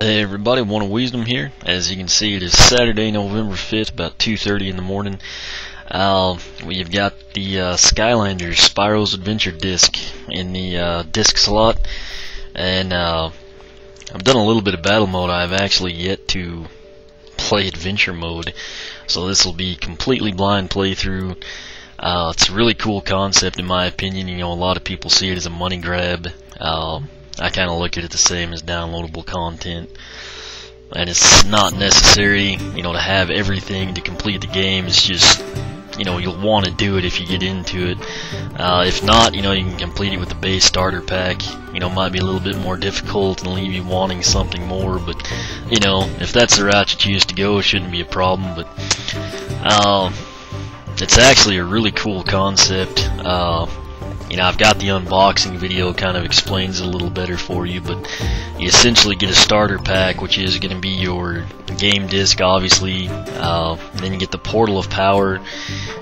Hey everybody, One of Wisdom here. As you can see, it is Saturday, November 5th, about 2:30 in the morning. We've got the Skylanders Spyro's Adventure disc in the disc slot, and I've done a little bit of battle mode. I've actually yet to play adventure mode, so this will be completely blind playthrough. It's a really cool concept in my opinion. You know, a lot of people see it as a money grab. I kind of look at it the same as downloadable content, and it's not necessary, you know, to have everything to complete the game. It's just, you know, you'll want to do it if you get into it. If not, you know, you can complete it with the base starter pack. You know, it might be a little bit more difficult and leave you wanting something more, but, you know, if that's the route you choose to go, it shouldn't be a problem. But it's actually a really cool concept. You know, I've got the unboxing video, kind of explains it a little better for you, but you essentially get a starter pack, which is going to be your game disc, obviously. Then you get the portal of power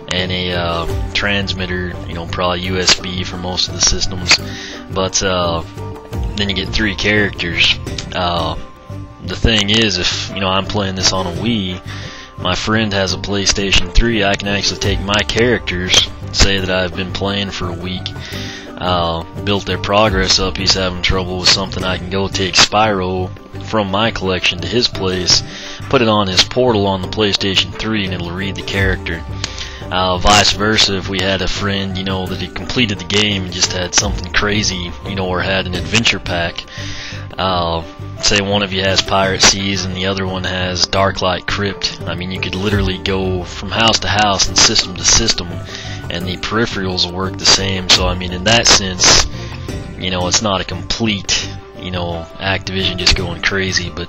and a transmitter, you know, probably USB for most of the systems. But then you get 3 characters. The thing is, if, you know, I'm playing this on a Wii, my friend has a PlayStation 3, I can actually take my characters, say that I've been playing for a week, built their progress up, he's having trouble with something, I can go take Spyro from my collection to his place, put it on his portal on the PlayStation 3, and it'll read the character. Vice versa, if we had a friend, you know, that had completed the game and just had something crazy, you know, or had an adventure pack, say one of you has Pirate Seas and the other one has Darklight Crypt. I mean, you could literally go from house to house and system to system, and the peripherals will work the same. So I mean, in that sense, you know, it's not a complete, you know, Activision just going crazy. But,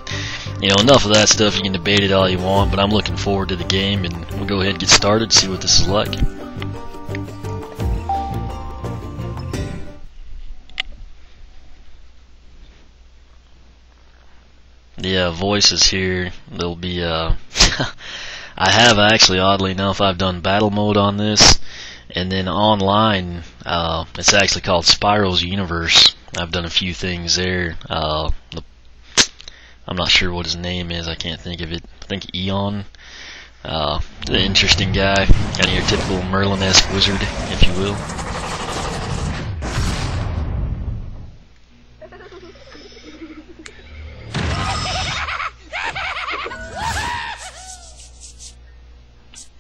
you know, enough of that stuff. You can debate it all you want, but I'm looking forward to the game, and we'll go ahead and get started, see what this is like. The voices here, they'll be I have actually, oddly enough, I've done battle mode on this, and then online, it's actually called Spyro's Universe. I've done a few things there. I'm not sure what his name is, I can't think of it. I think Eon, the interesting guy, kind of your typical Merlin-esque wizard, if you will.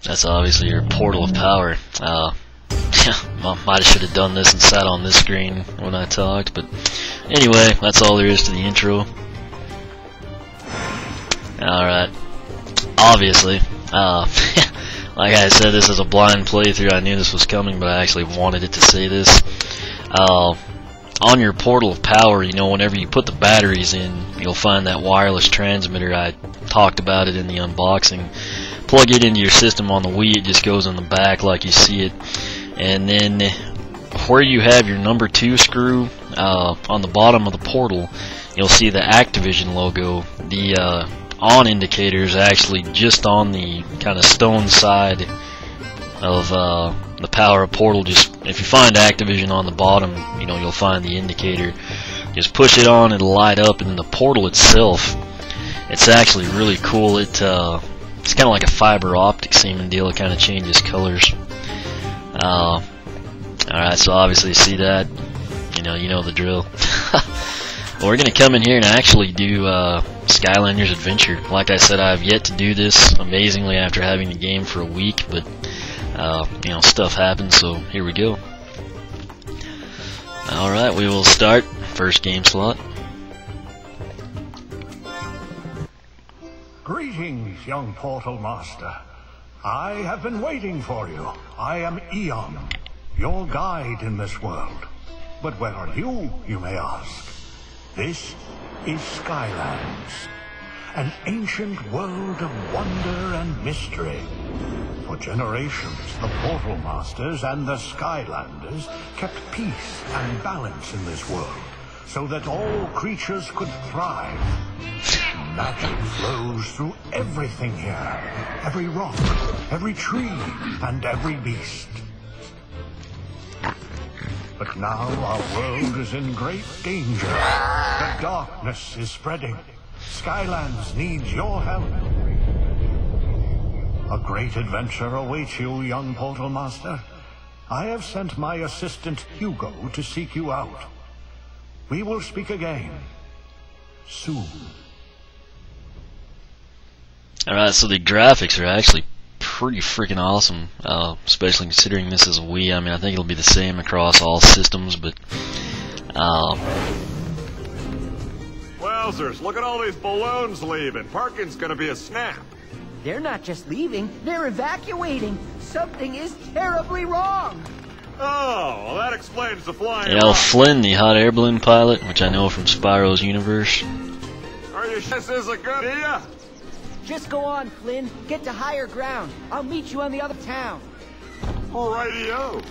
That's obviously your portal of power. Might should have done this and sat on this screen when I talked, but anyway, that's all there is to the intro. Alright, obviously, like I said, this is a blind playthrough. I knew this was coming, but I actually wanted it to say this. On your portal of power, you know, whenever you put the batteries in, you'll find that wireless transmitter. I talked about it in the unboxing. Plug it into your system on the Wii, it just goes in the back like you see it, and then where you have your number 2 screw, on the bottom of the portal, you'll see the Activision logo. The on indicator is actually just on the kind of stone side of the power portal. Just if you find Activision on the bottom, you know, you'll find the indicator. Just push it on, it'll light up, and then the portal itself, it's actually really cool. It's kind of like a fiber optic seeming deal. It kind of changes colors. Alright, so obviously you see that. You know the drill. Well, we're going to come in here and actually do Skylanders Adventure. Like I said, I have yet to do this, amazingly, after having the game for a week, but you know, stuff happens, so here we go. Alright, we will start. First game slot. Greetings, young Portal Master. I have been waiting for you. I am Eon, your guide in this world. But where are you, you may ask? This is Skylands, an ancient world of wonder and mystery. For generations, the Portal Masters and the Skylanders kept peace and balance in this world, so that all creatures could thrive. Magic flows through everything here. Every rock, every tree, and every beast. But now our world is in great danger. The darkness is spreading. Skylanders needs your help. A great adventure awaits you, young Portal Master. I have sent my assistant Hugo to seek you out. We will speak again soon. Alright, so the graphics are actually pretty freaking awesome, especially considering this is a Wii. I mean, I think it'll be the same across all systems, but wowzers, look at all these balloons leaving. Parking's gonna be a snap. They're not just leaving, they're evacuating. Something is terribly wrong. Oh, well, that explains the flying. you know, Flynn, the hot air balloon pilot, which I know from Spyro's universe. Are you sure this is a good idea? Just go on, Flynn. Get to higher ground. I'll meet you on the other town. Alrighty-o.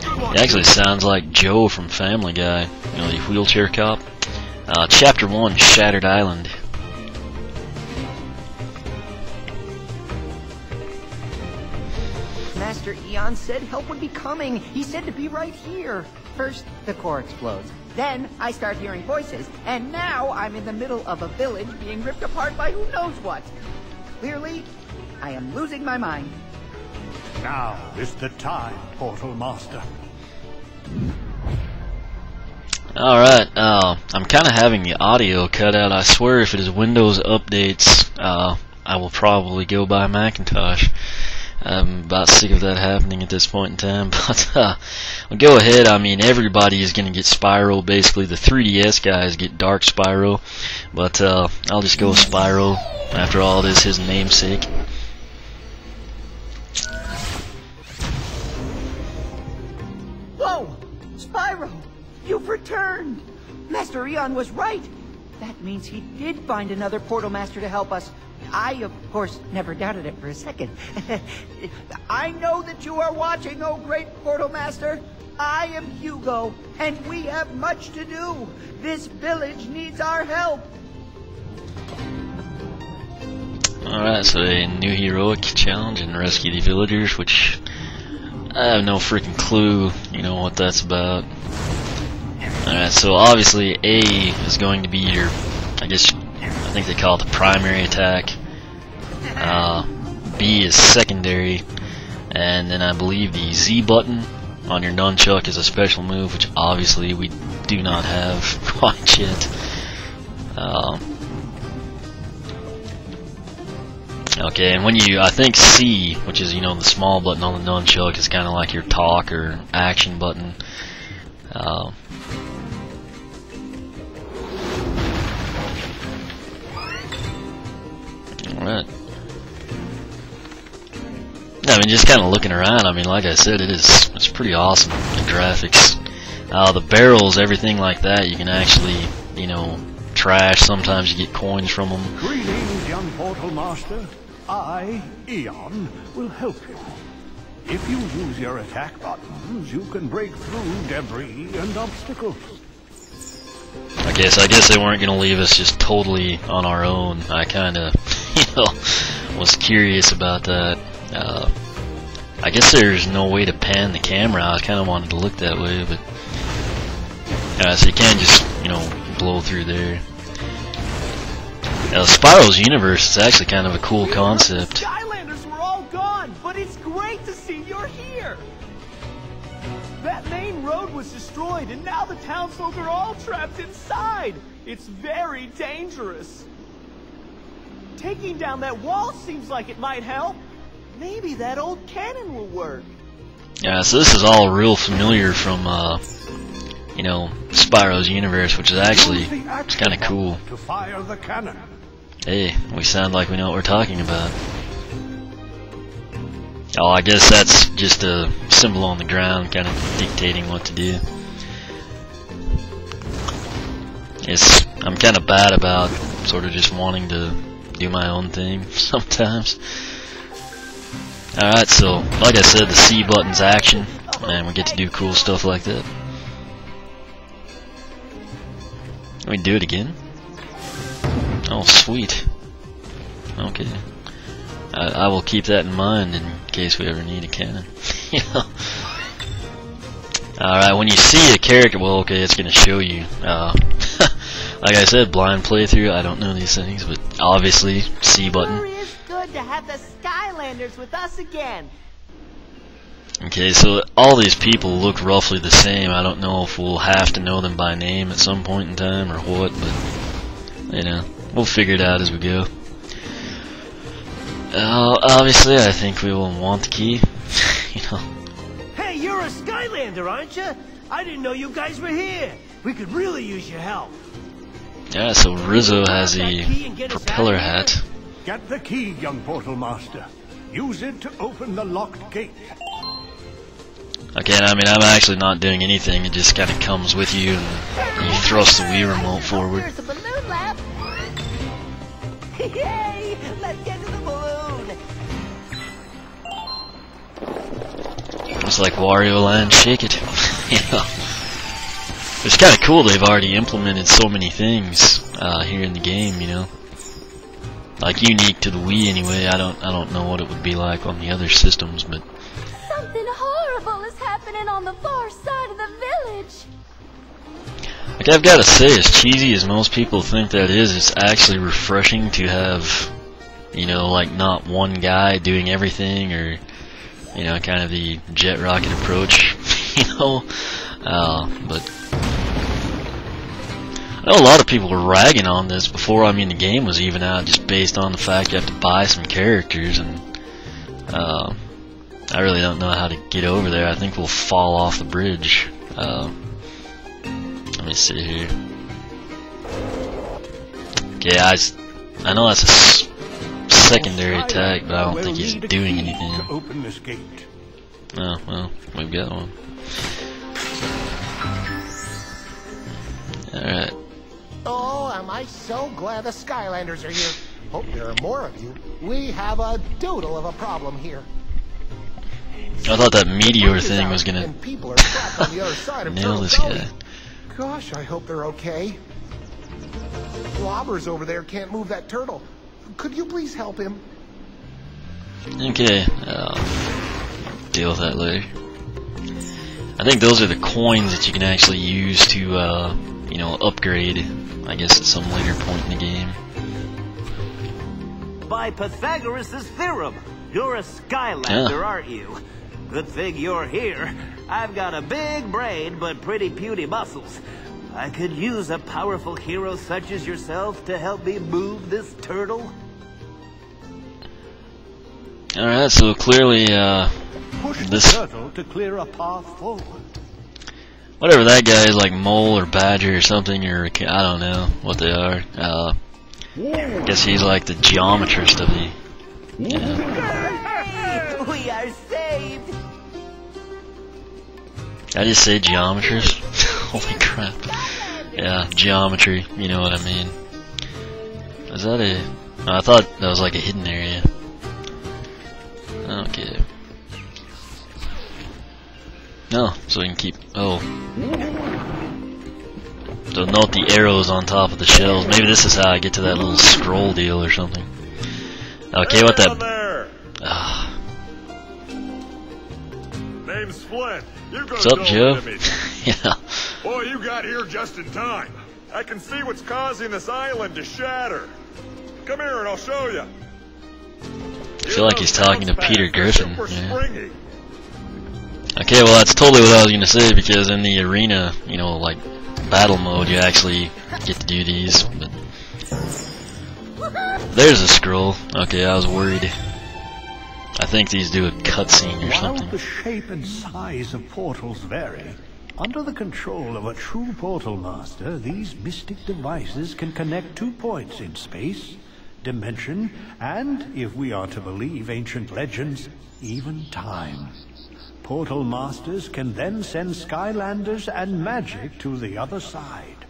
Good luck. It actually sounds like Joe from Family Guy, you know, the wheelchair cop. Chapter 1, Shattered Island. Master Eon said help would be coming. He said to be right here. First, the core explodes. Then, I start hearing voices. And now, I'm in the middle of a village being ripped apart by who knows what. Clearly, I am losing my mind. Now is the time, Portal Master. Alright, I'm kind of having the audio cut out. I swear if it is Windows updates, I will probably go buy Macintosh. I'm about sick of that happening at this point in time, but we'll go ahead. I mean, everybody is going to get Spyro. Basically, the 3DS guys get Dark Spyro, but I'll just go with Spyro. After all, it is his namesake. Whoa! Spyro! You've returned! Master Eon was right! That means he did find another Portal Master to help us. I, of course, never doubted it for a second. I know that you are watching, oh great Portal Master. I am Hugo, and we have much to do. This village needs our help. Alright, so a new heroic challenge and rescue the villagers, which I have no freaking clue, you know, what that's about. Alright, so obviously A is going to be your, I think they call it the primary attack. B is secondary, and then I believe the Z button on your nunchuck is a special move, which obviously we do not have quite yet. Okay, and when you, I think C, which is, you know, the small button on the nunchuck, is kind of like your talk or action button. Alright. I mean, just kind of looking around, I mean, like I said, it's pretty awesome, the graphics. The barrels, everything like that, you can actually, you know, trash. Sometimes you get coins from them. Greetings, young Portal Master. I, Eon, will help you. If you use your attack buttons, you can break through debris and obstacles. I guess they weren't gonna leave us just totally on our own. I kinda, you know, was curious about that. I guess there's no way to pan the camera. I kinda wanted to look that way, but so you can't just, you know, blow through there. Spyro's universe is actually kind of a cool concept. Skylanders were all gone, but it's great to see you're here. That main road was destroyed, and now the townsfolk are all trapped inside. It's very dangerous. Taking down that wall seems like it might help. Maybe that old cannon will work. Yeah, so this is all real familiar from, you know, Spyro's universe, which is actually, it's kind of cool. To fire the cannon. Hey, we sound like we know what we're talking about. Oh, I guess that's just a symbol on the ground, kind of dictating what to do. I'm kind of bad about sort of just wanting to do my own thing sometimes. Alright, so, like I said, the C button's action, and we get to do cool stuff like that. Let me do it again. Oh, sweet. Okay. I will keep that in mind in case we ever need a cannon. You know? Alright, when you see a character, well, okay, it's going to show you. Like Like I said, blind playthrough, I don't know these things, but obviously, C button. Sure is good to have the Skylanders with us again. Okay, so all these people look roughly the same. I don't know if we'll have to know them by name at some point in time or what, but, you know, we'll figure it out as we go. Obviously, I think we will want the key, you know. Hey, you're a Skylander, aren't you? I didn't know you guys were here. We could really use your help. Yeah, so Rizzo has a propeller hat. Get the key, young Portal Master. Use it to open the locked gate. Okay, I mean, I'm actually not doing anything. It just kind of comes with you, and you thrust the Wii remote forward. There's a balloon lap. Yay! Let's get to the balloon. It's like Wario Land, shake it. You know, it's kind of cool. They've already implemented so many things here in the game. You know, like unique to the Wii anyway. I don't know what it would be like on the other systems, but Something horrible is happening on the far side of the village. like I've got to say, as cheesy as most people think that is, it's actually refreshing to have, you know, like not one guy doing everything, or you know, kind of the jet rocket approach, you know. But I know a lot of people were ragging on this before. I mean, the game was even out, just based on the fact you have to buy some characters, and I really don't know how to get over there. I think we'll fall off the bridge. Let me see here. Okay, I know that's a secondary attack, but I don't think he's doing anything. To open this gate. Oh, well, we've got one. Alright. Oh, am I so glad the Skylanders are here. Hope there are more of you. We have a doodle of a problem here. I thought that meteor thing was gonna And people are trapped on the other side of nail Turtle's this Gully. guy. Gosh, I hope they're okay. Blobbers over there can't move that turtle. Could you please help him? Okay, deal with that later. I think those are the coins that you can actually use to, you know, upgrade, I guess, at some later point in the game. By Pythagoras' theorem, you're a Skylander, aren't you? Good thing you're here. I've got a big brain, but pretty puny muscles. I could use a powerful hero such as yourself to help me move this turtle. Alright, so clearly, Push the this, turtle to clear a path forward. whatever that guy is, like Mole or Badger or something, or I don't know what they are. I guess he's like the geometrist of the, Hey, we are saved. Did I just say geometrist? Holy crap. Yeah, geometry, you know what I mean. Is that a... Oh, I thought that was like a hidden area. Okay. No, so we can keep... Oh. So note the arrows on top of the shells. Maybe this is how I get to that little scroll deal or something. Okay, what that... There. Name's Flint. You go What's up, Joe? Yeah. Boy, you got here just in time. I can see what's causing this island to shatter. Come here and I'll show you. I feel like he's talking to Peter Griffin. Yeah. Okay, well that's totally what I was gonna say, because in the arena, you know, like battle mode, you actually get to do these. But there's a scroll. Okay, I was worried. I think these do a cutscene or While something. the shape and size of portals vary, under the control of a true portal master, these mystic devices can connect 2 points in space, dimension, and, if we are to believe ancient legends, even time. Portal masters can then send Skylanders and magic to the other side.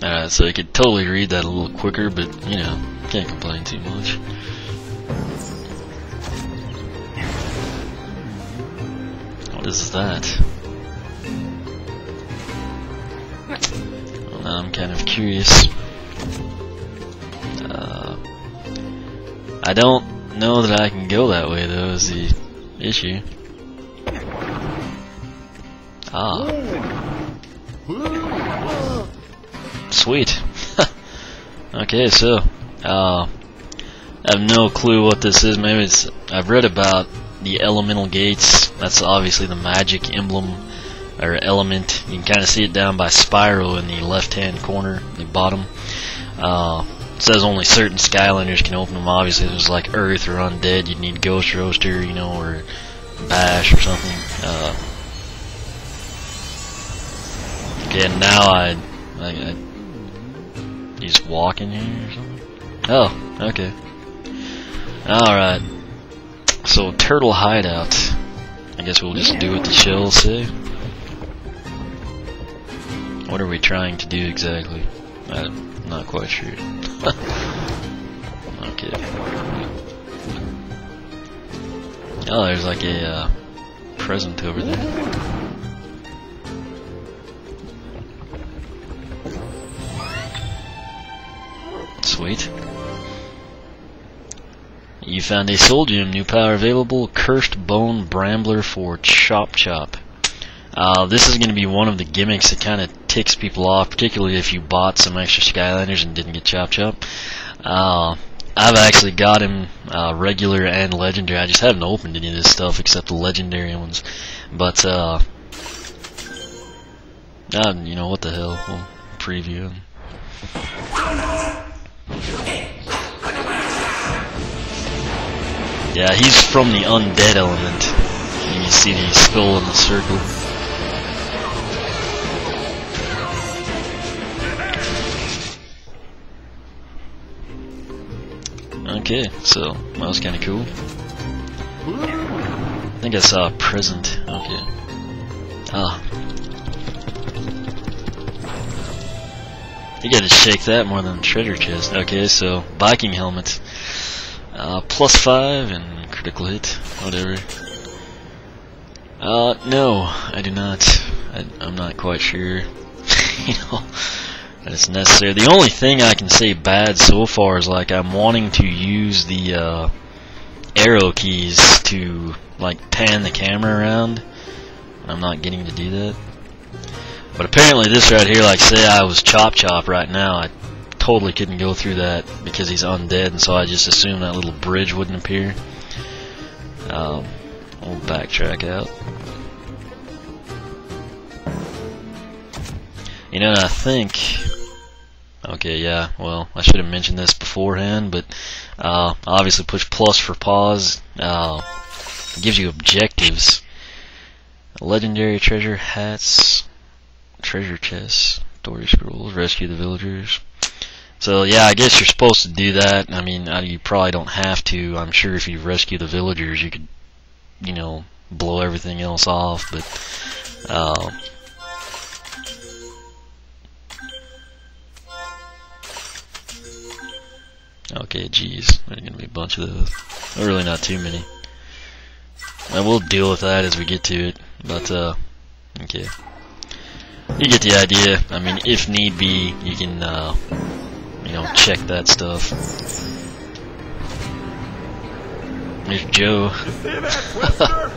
Alright, so you could totally read that a little quicker, but, you know, can't complain too much. What is that? Well, now I'm kind of curious. I don't know that I can go that way, though, is the issue. Ah. Sweet. Okay, so I have no clue what this is. Maybe it's, I've read about the elemental gates. That's obviously the magic emblem or element. You can kind of see it down by Spyro in the left-hand corner, the bottom. It says only certain Skylanders can open them. Obviously, if it was like Earth or Undead, you'd need Ghost Roaster, you know, or Bash or something. Okay, now I he's walking here or something. Oh, okay. Alright. So, turtle hideout. I guess we'll just do what the shells say. What are we trying to do exactly? I'm not quite sure. Okay. Oh, there's like a present over there. Sweet. You found a soul gem. New power available. Cursed Bone Brambler for Chop Chop. This is going to be one of the gimmicks that kind of ticks people off, particularly if you bought some extra Skylanders and didn't get Chop Chop. I've actually got him regular and legendary. I just haven't opened any of this stuff except the legendary ones. But, you know, what the hell. We'll preview him. Yeah, he's from the undead element. You can see the skull in the circle. Okay, so that was kind of cool. I think I saw a present. Okay. Ah. You gotta shake that more than treasure chest. Okay, so Viking helmet. +5 and critical hit. Whatever. No, I do not. I'm not quite sure. You know. It's necessary. The only thing I can say bad so far is like I'm wanting to use the arrow keys to like pan the camera around. I'm not getting to do that. But apparently this right here, like say I was Chop Chop right now, I totally couldn't go through that because he's undead, and so I just assumed that little bridge wouldn't appear. We'll backtrack out. You know, I think... Okay, yeah, well, I should have mentioned this beforehand, but obviously push plus for pause. It gives you objectives. Legendary treasure, hats, treasure chests, story scrolls, rescue the villagers. So, yeah, I guess you're supposed to do that. I mean, you probably don't have to. I'm sure if you rescue the villagers, you could, you know, blow everything else off, but... Okay, geez, there's gonna be a bunch of those. Well, really not too many. And we'll deal with that as we get to it. But, okay. You get the idea. I mean, if need be, you can, you know, check that stuff. There's Joe. You see that, Twister?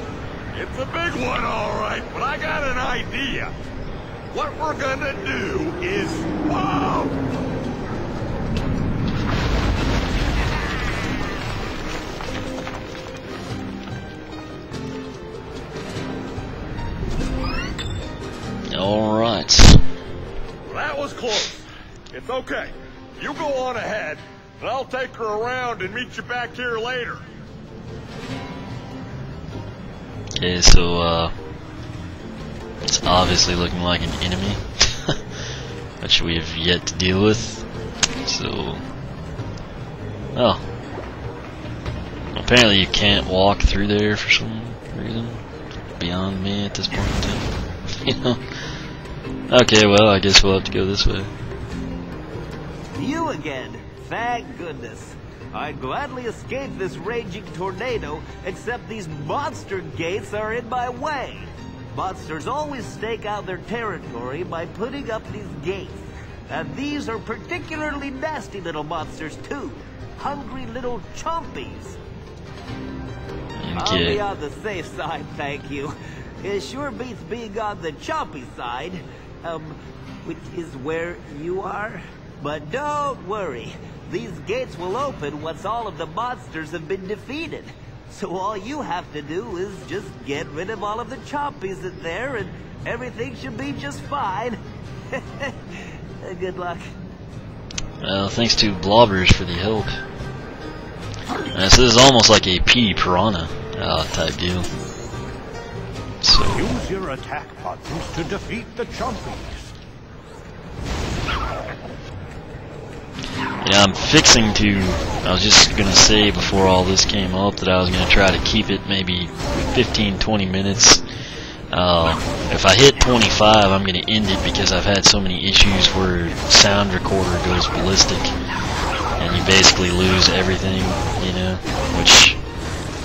It's a big one, alright, but I got an idea. What we're gonna do is... Whoa! Alright. Well, that was close. It's okay. You go on ahead, and I'll take her around and meet you back here later. Okay, so, it's obviously looking like an enemy, which we have yet to deal with, so... Oh. Apparently you can't walk through there for some reason. Beyond me at this point in time. You know? Okay, well, I guess we'll have to go this way. You again! Thank goodness. I'd gladly escape this raging tornado, except these monster gates are in my way. Monsters always stake out their territory by putting up these gates. And these are particularly nasty little monsters, too. Hungry little chompies. Okay. I'll be on the safe side, thank you. It sure beats being on the chompy side. which is where you are. But don't worry, these gates will open once all of the monsters have been defeated. So all you have to do is just get rid of all of the chompies in there and everything should be just fine. Good luck. Well, thanks to Blobbers for the help. This is almost like a pea piranha type deal. So Use your attack buttons to defeat the chompies. yeah, I'm fixing to. I was just gonna say before all this came up that I was gonna try to keep it maybe 15-20 minutes. If I hit 25, I'm gonna end it because I've had so many issues where sound recorder goes ballistic and you basically lose everything, you know, which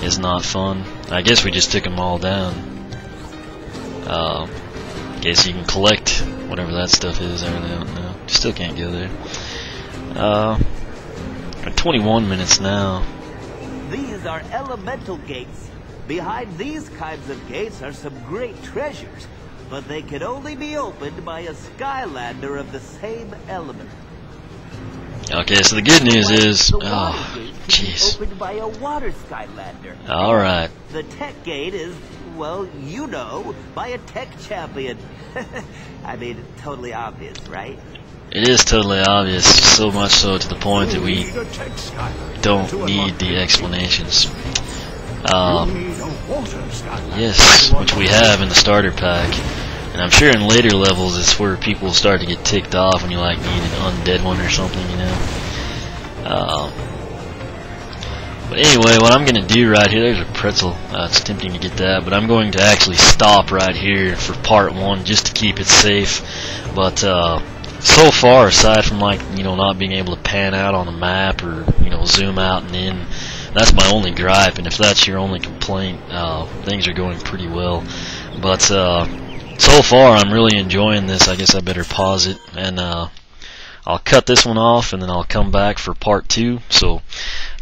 is not fun. I guess we just took them all down. Guess you can collect whatever that stuff is. I really don't know. Still can't go there. 21 minutes now. These are elemental gates. Behind these kinds of gates are some great treasures, but they can only be opened by a Skylander of the same element. Okay, so the good news is, oh, jeez. Opened by a water Skylander. All right. The tech gate is, well, you know, by a tech champion. I mean, totally obvious, right? It is totally obvious, so much so to the point that we don't need the explanations. Yes, which we have in the starter pack. And I'm sure in later levels it's where people start to get ticked off when you like need an undead one or something, you know. But anyway, what I'm going to do right here, there's a pretzel. It's tempting to get that, but I'm going to actually stop right here for part 1 just to keep it safe. But so far, aside from like, you know, not being able to pan out on the map or, you know, zoom out and in, that's my only gripe. And if that's your only complaint, things are going pretty well. But so far, I'm really enjoying this. I guess I better pause it and I'll cut this one off and then I'll come back for part 2. So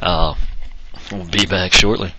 we'll be back shortly.